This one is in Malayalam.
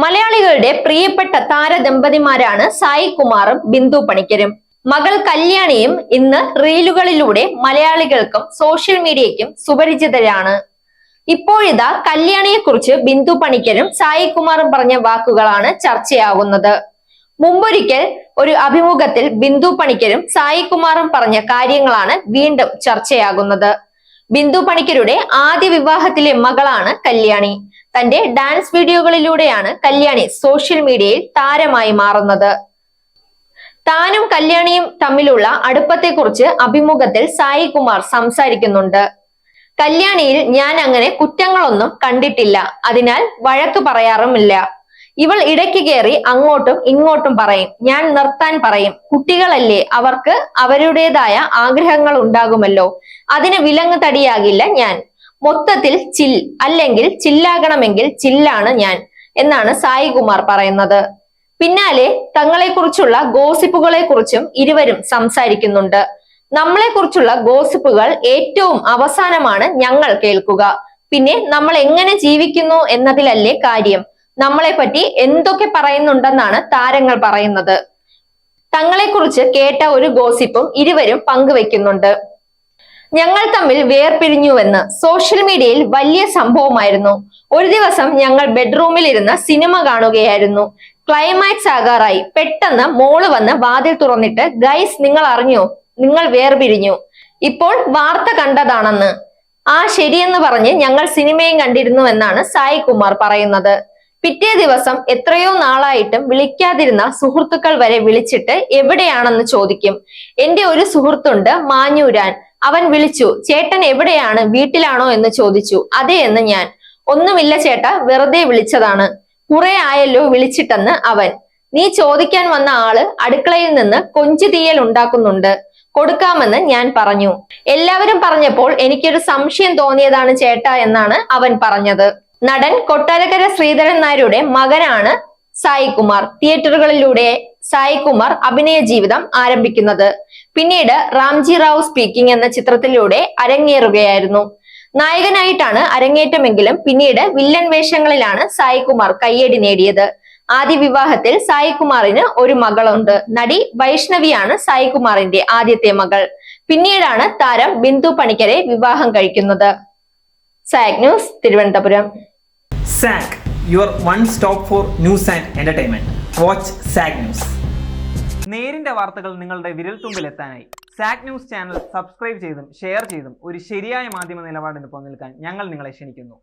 മലയാളികളുടെ പ്രിയപ്പെട്ട താരദമ്പതിമാരാണ് സായി കുമാറും ബിന്ദു പണിക്കരും. മകൾ കല്യാണിയും ഇന്ന് റീലുകളിലൂടെ മലയാളികൾക്കും സോഷ്യൽ മീഡിയയ്ക്കും സുപരിചിതരാണ്. ഇപ്പോഴിതാ കല്യാണിയെ കുറിച്ച് ബിന്ദു പണിക്കരും സായി കുമാറും പറഞ്ഞ വാക്കുകളാണ് ചർച്ചയാകുന്നത്. മുമ്പൊരിക്കൽ ഒരു അഭിമുഖത്തിൽ ബിന്ദു പണിക്കരും സായി കുമാറും പറഞ്ഞ കാര്യങ്ങളാണ് വീണ്ടും ചർച്ചയാകുന്നത്. ബിന്ദു പണിക്കരുടെ ആദ്യ വിവാഹത്തിലെ മകളാണ് കല്യാണി. തന്റെ ഡാൻസ് വീഡിയോകളിലൂടെയാണ് കല്യാണി സോഷ്യൽ മീഡിയയിൽ താരമായി മാറുന്നത്. താനും കല്യാണിയും തമ്മിലുള്ള അടുപ്പത്തെക്കുറിച്ച് അഭിമുഖത്തിൽ സായി കുമാർ സംസാരിക്കുന്നുണ്ട്. കല്യാണിയിൽ ഞാൻ അങ്ങനെ കുറ്റങ്ങളൊന്നും കണ്ടിട്ടില്ല, അതിനാൽ വഴക്ക് പറയാറുമില്ല. ഇവൾ ഇടയ്ക്ക് കയറി അങ്ങോട്ടും ഇങ്ങോട്ടും പറയും, ഞാൻ നിർത്താൻ പറയും. കുട്ടികളല്ലേ, അവർക്ക് അവരുടേതായ ആഗ്രഹങ്ങൾ ഉണ്ടാകുമല്ലോ, അതിന് വിലങ്ങ് തടിയാകില്ല ഞാൻ. മൊത്തത്തിൽ ചിൽ, അല്ലെങ്കിൽ ചില്ലാകണമെങ്കിൽ ചില്ലാണ് ഞാൻ എന്നാണ് സായി കുമാർ പറയുന്നത്. പിന്നാലെ തങ്ങളെക്കുറിച്ചുള്ള ഗോസിപ്പുകളെ കുറിച്ചും ഇരുവരും സംസാരിക്കുന്നുണ്ട്. നമ്മളെക്കുറിച്ചുള്ള ഗോസിപ്പുകൾ ഏറ്റവും അവസാനമാണ് ഞങ്ങൾ കേൾക്കുക. പിന്നെ നമ്മൾ എങ്ങനെ ജീവിക്കുന്നു എന്നതിലല്ലേ കാര്യം. നമ്മളെ പറ്റി എന്തൊക്കെ പറയുന്നുണ്ടെന്നാണ് താരങ്ങൾ പറയുന്നത്. തങ്ങളെക്കുറിച്ച് കേട്ട ഒരു ഗോസിപ്പും ഇരുവരും പങ്കുവെക്കുന്നുണ്ട്. ഞങ്ങൾ തമ്മിൽ വേർപിരിഞ്ഞുവെന്ന് സോഷ്യൽ മീഡിയയിൽ വലിയ സംഭവമായിരുന്നു. ഒരു ദിവസം ഞങ്ങൾ ബെഡ്റൂമിൽ ഇരുന്ന് സിനിമ കാണുകയായിരുന്നു. ക്ലൈമാക്സ് ആകാറായി. പെട്ടെന്ന് മോള് വന്ന് വാതിൽ തുറന്നിട്ട്, ഗൈസ് നിങ്ങൾ അറിഞ്ഞോ, നിങ്ങൾ വേർപിരിഞ്ഞു, ഇപ്പോൾ വാർത്ത കണ്ടതാണെന്ന്. ആ ശരിയെന്ന് പറഞ്ഞ് ഞങ്ങൾ സിനിമയും കണ്ടിരുന്നു എന്നാണ് സായി കുമാർ പറയുന്നത്. പിറ്റേ ദിവസം എത്രയോ നാളായിട്ടും വിളിക്കാതിരുന്ന സുഹൃത്തുക്കൾ വരെ വിളിച്ചിട്ട് എവിടെയാണെന്ന് ചോദിക്കും. എന്റെ ഒരു സുഹൃത്തുണ്ട് മാഞ്ഞൂരാൻ, അവൻ വിളിച്ചു, ചേട്ടൻ എവിടെയാണ്, വീട്ടിലാണോ എന്ന് ചോദിച്ചു. അതെ എന്ന് ഞാൻ. ഒന്നുമില്ല ചേട്ടാ, വെറുതെ വിളിച്ചതാണ്, കുറെ ആയല്ലോ വിളിച്ചിട്ടെന്ന് അവൻ. നീ ചോദിക്കാൻ വന്ന ആള് അടുക്കളയിൽ നിന്ന് കൊഞ്ചു തീയൽ ഉണ്ടാക്കുന്നുണ്ട്, കൊടുക്കാമെന്ന് ഞാൻ പറഞ്ഞു. എല്ലാവരും പറഞ്ഞപ്പോൾ എനിക്കൊരു സംശയം തോന്നിയതാണ് ചേട്ടാ എന്നാണ് അവൻ പറഞ്ഞത്. നടൻ കൊട്ടാരക്കര ശ്രീധരൻ നായരുടെ മകനാണ് സായി കുമാർ. തിയേറ്ററുകളിലൂടെ സായി കുമാർ അഭിനയ ജീവിതം ആരംഭിക്കുന്നത് പിന്നീട് റാംജി റാവു സ്പീക്കിംഗ് എന്ന ചിത്രത്തിലൂടെ അരങ്ങേറുകയായിരുന്നു. നായകനായിട്ടാണ് അരങ്ങേറ്റമെങ്കിലും പിന്നീട് വില്ലൻ വേഷങ്ങളിലാണ് സായി കുമാർ കയ്യടി നേടിയത്. ആദ്യ വിവാഹത്തിൽ സായി കുമാറിന് ഒരു മകളുണ്ട്. നടി വൈഷ്ണവിയാണ് സായി കുമാറിന്റെ ആദ്യത്തെ മകൾ. പിന്നീടാണ് താരം ബിന്ദു പണിക്കരെ വിവാഹം കഴിക്കുന്നത്. Zag news, Thiruvananthapuram. SAG, your one stop for news and entertainment. Watch SAG News. നേരിന്റെ വാർത്തകൾ നിങ്ങളുടെ വിരൽത്തുമ്പിലെത്താനായി SAG ന്യൂസ് ചാനൽ സബ്സ്ക്രൈബ് ചെയ്തും ഷെയർ ചെയ്തും ഒരു ശരിയായ മാധ്യമ നിലപാടിന് നിൽക്കാൻ ഞങ്ങൾ നിങ്ങളെ ക്ഷണിക്കുന്നു.